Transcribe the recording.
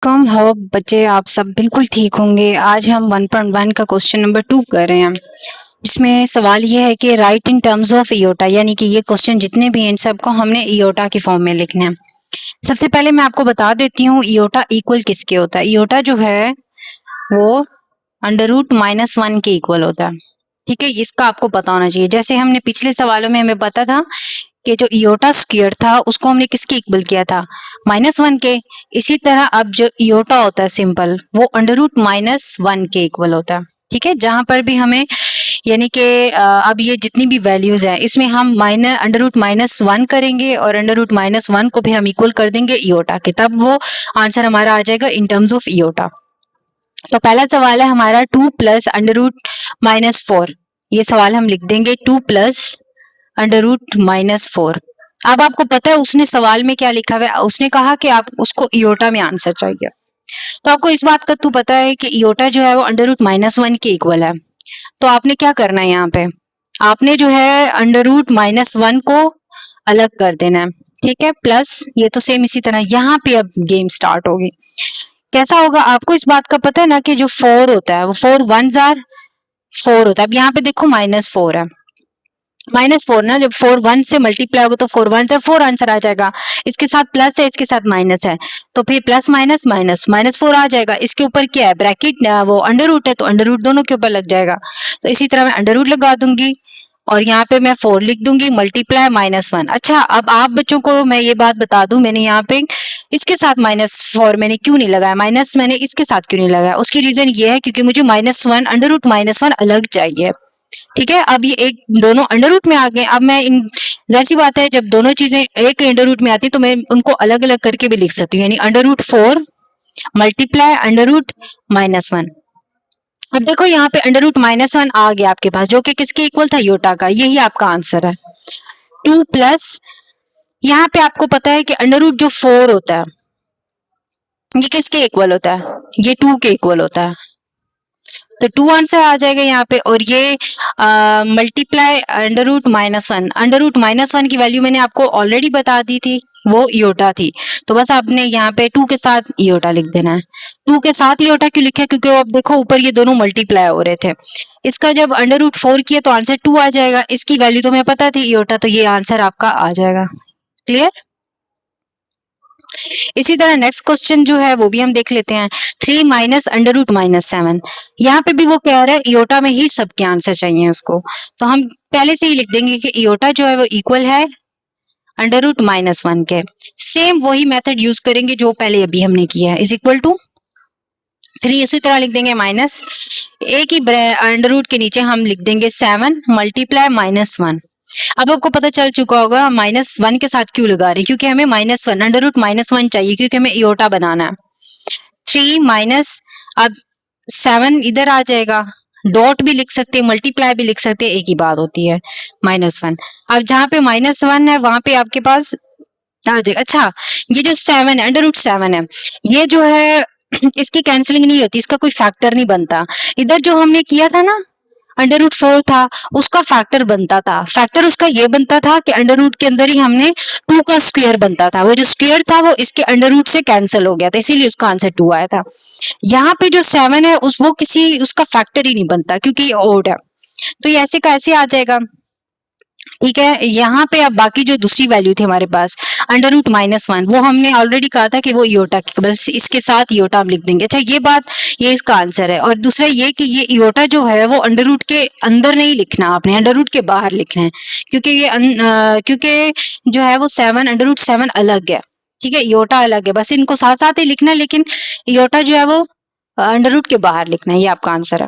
कम हो बच्चे, आप सब बिल्कुल ठीक होंगे। आज हम 1.1 का क्वेश्चन नंबर 2 कर रहे हैं, जिसमें सवाल ये है कि राइट इन टर्म्स ऑफ इयोटा, यानी कि ये क्वेश्चन जितने भी हैं इन सबको हमने इयोटा की फॉर्म में लिखना है। सबसे पहले मैं आपको बता देती हूँ इयोटा इक्वल किसके होता है। इयोटा जो है वो √-1 के इक्वल होता है, ठीक है। इसका आपको पता होना चाहिए। जैसे हमने पिछले सवालों में हमें पता था कि जो इयोटा स्क्वायर था उसको हमने किसके इक्वल किया था, -1 के। इसी तरह अब जो इयोटा होता है सिंपल, वो √-1 के इक्वल होता है, ठीक है। जहां पर भी हमें यानी कि अब ये जितनी भी वैल्यूज है इसमें हम √-1 करेंगे और √-1 को फिर हम इक्वल कर देंगे इयोटा के, तब वो आंसर हमारा आ जाएगा इन टर्म्स ऑफ इयोटा। तो पहला सवाल है हमारा 2 + √-4। ये सवाल हम लिख देंगे 2 + √-4। अब आपको पता है उसने सवाल में क्या लिखा हुआ है, उसने कहा कि आप उसको इयोटा में आंसर चाहिए। तो आपको इस बात का तो पता है कि इयोटा जो है वो √-1 के इक्वल है। तो आपने क्या करना है, यहाँ पे आपने जो है √-1 को अलग कर देना है, ठीक है। प्लस ये तो सेम इसी तरह यहाँ पे अब गेम स्टार्ट होगी। कैसा होगा, आपको इस बात का पता है ना कि जो 4 होता है वो 4 1s are 4 होता है। अब यहाँ पे देखो -4 है, -4 ना, जब 4 1 से मल्टीप्लाई होगा तो 4 1s are 4 आंसर आ जाएगा। इसके साथ प्लस है, इसके साथ माइनस है, तो फिर प्लस माइनस माइनस -4 आ जाएगा। इसके ऊपर क्या है, ब्रैकेट, वो अंडर रूट है, तो अंडर रूट दोनों के ऊपर लग जाएगा। तो इसी तरह मैं अंडर रूट लगा दूंगी और यहाँ पे मैं 4 लिख दूंगी, मल्टीप्लाई -1। अच्छा, अब आप बच्चों को मैं ये बात बता दूं, मैंने यहाँ पे इसके साथ -4 मैंने क्यों नहीं लगाया, माइनस मैंने इसके साथ क्यों नहीं लगाया, उसकी रीजन ये है क्योंकि मुझे -1 √-1 अलग चाहिए, ठीक है। अब ये एक दोनों अंडर रूट में आ गए। अब मैं इन, जाहिर सी बात है जब दोनों चीजें एक अंडर रूट में आती है तो मैं उनको अलग अलग करके भी लिख सकती हूँ, यानी √4 मल्टीप्लाई √-1। अब देखो यहाँ पे √-1 आ गया आपके पास, जो कि किसके इक्वल था, योटा का। यही आपका आंसर है। 2 प्लस, यहाँ पे आपको पता है कि अंडर रूट जो 4 होता है ये किसके इक्वल होता है, ये 2 के इक्वल होता है, तो 2 आंसर आ जाएगा यहाँ पे। और ये मल्टीप्लाई √-1 की वैल्यू मैंने आपको ऑलरेडी बता दी थी, वो इयोटा थी। तो बस आपने यहाँ पे 2 के साथ इयोटा लिख देना है। 2 के साथ इयोटा क्यों लिखा है, क्योंकि अब देखो ऊपर ये दोनों मल्टीप्लाई हो रहे थे। इसका जब √4 किया तो आंसर 2 आ जाएगा। इसकी वैल्यू तो हमें पता थी इयोटा, तो ये आंसर आपका आ जाएगा। क्लियर। इसी तरह नेक्स्ट क्वेश्चन जो है वो भी हम देख लेते हैं। 3 - √-7। यहाँ पे भी वो कह रहा है इयोटा में ही सबके आंसर चाहिए उसको, तो हम पहले से ही लिख देंगे कि इयोटा जो है वो इक्वल है √-1 के। सेम वही मेथड यूज करेंगे जो पहले अभी हमने किया है, इज इक्वल टू 3 इसी तरह लिख देंगे, माइनस एक ही अंडर रूट के नीचे हम लिख देंगे 7 मल्टीप्लाई -1। अब आपको पता चल चुका होगा -1 के साथ क्यों लगा रहे हैं, क्योंकि हमें -1 √-1 चाहिए, क्योंकि हमें इयोटा बनाना है। 3 माइनस, अब 7 इधर आ जाएगा, डॉट भी लिख सकते हैं, मल्टीप्लाई भी लिख सकते हैं, एक ही बात होती है, -1। अब जहां पे -1 है वहां पे आपके पास आ जाएगा। अच्छा, ये जो 7 है, √7 है, ये जो है इसकी कैंसिलिंग नहीं होती, इसका कोई फैक्टर नहीं बनता। इधर जो हमने किया था ना, √4 था, उसका फैक्टर बनता था। फैक्टर उसका ये बनता था कि अंडर रूट के अंदर ही हमने 2 का स्क्वायर बनता था, वो जो स्क्वायर था वो इसके अंडर रूट से कैंसिल हो गया था, इसीलिए उसका आंसर 2 आया था। यहाँ पे जो 7 है वो किसी उसका फैक्टर ही नहीं बनता, क्योंकि ये ओड है, तो ये ऐसे का ऐसे आ जाएगा, ठीक है। यहाँ पे अब बाकी जो दूसरी वैल्यू थी हमारे पास √-1, वो हमने ऑलरेडी कहा था कि वो इयोटा की, बस इसके साथ इयोटा हम लिख देंगे। अच्छा, ये बात, ये इसका आंसर है। और दूसरा ये कि ये इयोटा जो है वो अंडर रूट के अंदर नहीं लिखना, आपने अंडर रूट के बाहर लिखना है, क्योंकि ये क्योंकि जो है वो 7 √7 अलग है, ठीक है, इयोटा अलग है। बस इनको साथ साथ ही लिखना है, लेकिन इयोटा जो है वो अंडर रूट के बाहर लिखना है। ये आपका आंसर है।